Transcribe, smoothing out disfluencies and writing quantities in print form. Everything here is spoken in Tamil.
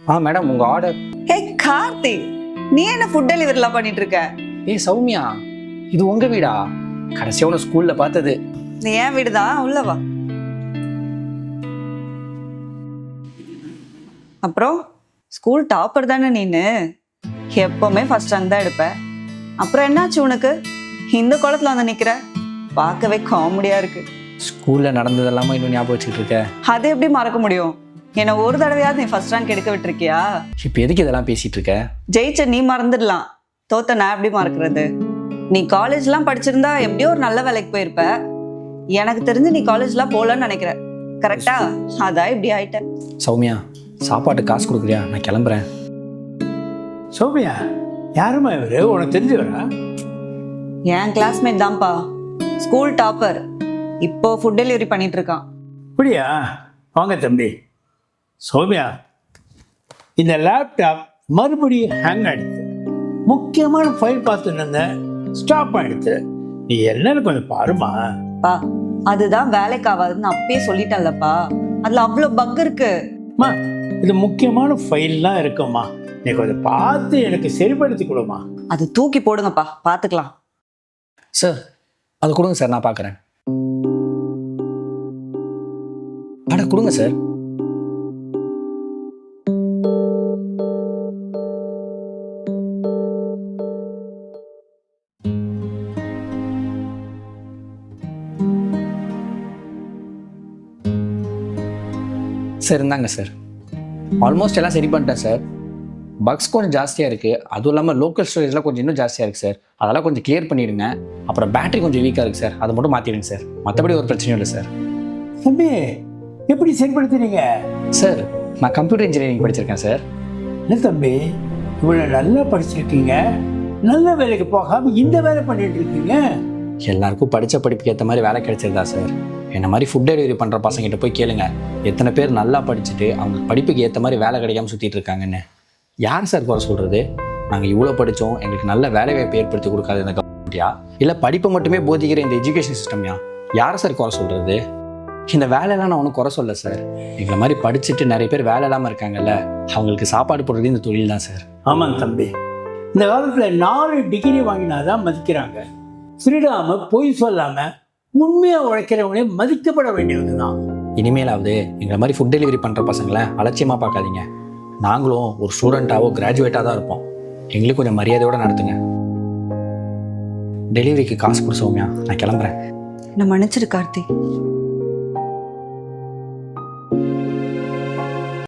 மேடம் உங்கள் ஆர்டர். ஹே கார்த்திக், நீ என்ன ஃபுட் டெலிவரிலாம் பண்ணிட்டு இருக்க? சௌமியா, இது உங்கள் வீடா? கடைசியாக உன்னை ஸ்கூலில் பார்த்தது. நீ ஏன் வீடுதான், உள்ளவா. அப்புறம் ஸ்கூல் டாப்பர் தானே நீனு? எப்பவுமே ஃபர்ஸ்ட் ரேங்க் தான் எடுப்ப. அப்புறம் என்னாச்சு உனக்கு? இந்த குளத்துல வந்து நிக்கிற, பார்க்கவே காமெடியா இருக்கு. ஸ்கூலில் நடந்ததெல்லாமா இன்னும் ஞாபகம் வச்சுக்கிட்டு இருக்க? அது எப்படி மறக்க முடியும்? என்ன ஒரு தடவையாவது நீ ஃபர்ஸ்ட் ரேங்க் எடுக்க விட்டுருக்கியா? இப்போ எதுக்கு இதெல்லாம் பேசிட்டு இருக்க? ஜெயிச்ச நீ மறந்துடலாம், தோத்த நான் எப்படி மறக்கிறது? நீ காலேஜ்லாம் படிச்சிருந்தா எப்படியோ ஒரு நல்ல வேலைக்கு போயிருப்ப. எனக்கு தெரிஞ்சு நீ காலேஜ்லாம் போகலன்னு நினைக்கிற, கரெக்டா? அதான் இப்படி ஆயிட்ட. சௌமியா, சாப்பாட்டு காசு கொடுக்குறியா? நான் கிளம்புறேன். சௌமியா, யாருமா இவரு? உனக்கு தெரிஞ்சவரா? என் கிளாஸ்மேட் தான்ப்பா, ஸ்கூல் டாப்பர். இப்போ ஃபுட் டெலிவரி பண்ணிட்டு இருக்கான். அப்படியா? வாங்க தம்பி. சௌமியா, இந்த லேப்டாப் மறுபடியும் ஹேங் ஆயிடுச்சு. முக்கியமான ஃபைல் பார்த்துட்டு இருந்தேன், ஸ்டாப் ஆயிடுச்சு. நீ என்னன்னு கொஞ்சம் பாருமா. பா, அதுதான் வேலைக்கு ஆகாதுன்னு அப்பயே சொல்லிட்டேன்லப்பா. அதுல அவ்வளவு பக் இருக்கு. அம்மா, இது முக்கியமான ஃபைல்லாம் இருக்குமா, நீ கொஞ்சம் பார்த்து எனக்கு சரிப்படுத்தி கொடுமா. அது தூக்கி போடுங்கப்பா, பாத்துக்கலாம். சார் அது கொடுங்க சார், நான் பார்க்குறேன். அட கொடுங்க சார். சார் இருந்தாங்க சார். ஆல்மோஸ்ட் எல்லாம் சரி பண்ணிட்டேன் சார். பக்ஸ் கொஞ்சம் ஜாஸ்தியாக இருக்குது, அதுவும் இல்லாமல் லோக்கல் ஸ்டோரேஜ்லாம் கொஞ்சம் இன்னும் ஜாஸ்தியாக இருக்குது சார். அதெல்லாம் கொஞ்சம் கிளியர் பண்ணிவிடுங்க. அப்புறம் பேட்டரி கொஞ்சம் வீக்காக இருக்குது சார், அதை மட்டும் மாற்றிடுங்க சார். மற்றபடி ஒரு பிரச்சனையும் இல்லை சார். தம்பி, எப்படி சரிப்படுத்துறீங்க? சார் நான் கம்ப்யூட்டர் இன்ஜினியரிங் படிச்சிருக்கேன் சார். இல்லை தம்பி, இவ்வளோ நல்லா படிச்சிருக்கீங்க, நல்ல வேலைக்கு போகாமல் இந்த வேலை பண்ணிட்டு இருக்கீங்க. எல்லாருக்கும் படித்த படிப்புக்கு ஏற்ற மாதிரி வேலை கிடைச்சிருந்தா சார்? என்ன மாதிரி ஃபுட் டெலிவரி பண்ணுற பசங்கிட்ட போய் கேளுங்க, எத்தனை பேர் நல்லா படிச்சுட்டு அவங்க படிப்புக்கு ஏற்ற மாதிரி வேலை கிடைக்காம சுற்றிட்டு இருக்காங்கன்னு. யார் சார் குறை சொல்கிறது? நாங்கள் இவ்வளோ படித்தோம், எங்களுக்கு நல்ல வேலை வாய்ப்பு ஏற்படுத்தி கொடுக்காது இந்த கவர்மெண்ட்டியா, இல்லை படிப்பை மட்டுமே போதிக்கிற இந்த எஜுகேஷன் சிஸ்டம்யா? யாரை சார் குறை சொல்கிறது? இந்த வேலையெல்லாம் நான் ஒன்றும் குறை சொல்ல சார். எங்களை மாதிரி படிச்சுட்டு நிறைய பேர் வேலை இல்லாமல் இருக்காங்கல்ல, அவங்களுக்கு சாப்பாடு போடுறது இந்த தொழில் தான் சார். ஆமாங்க தம்பி, இந்த காலத்தில் 4 டிகிரி வாங்கினாதான் மதிக்கிறாங்க. திருடாமல் பொய் சொல்லாமல் உண்மையாக உழைக்கிறவங்களே மதிக்கப்பட வேண்டியது தான். இனிமேலாவது எங்களை மாதிரி ஃபுட் டெலிவரி பண்ணுற பசங்களை அலட்சியமாக பார்க்காதீங்க. நாங்களும் ஒரு ஸ்டூடெண்ட்டாவோ கிராஜுவேட்டாக தான் இருப்போம். எங்களுக்கு கொஞ்சம் மரியாதையோடு நடத்துங்க. டெலிவரிக்கு காசு கொடு சௌமியா, நான் கிளம்புறேன். நான் மன்னிச்சிரு கார்த்தி.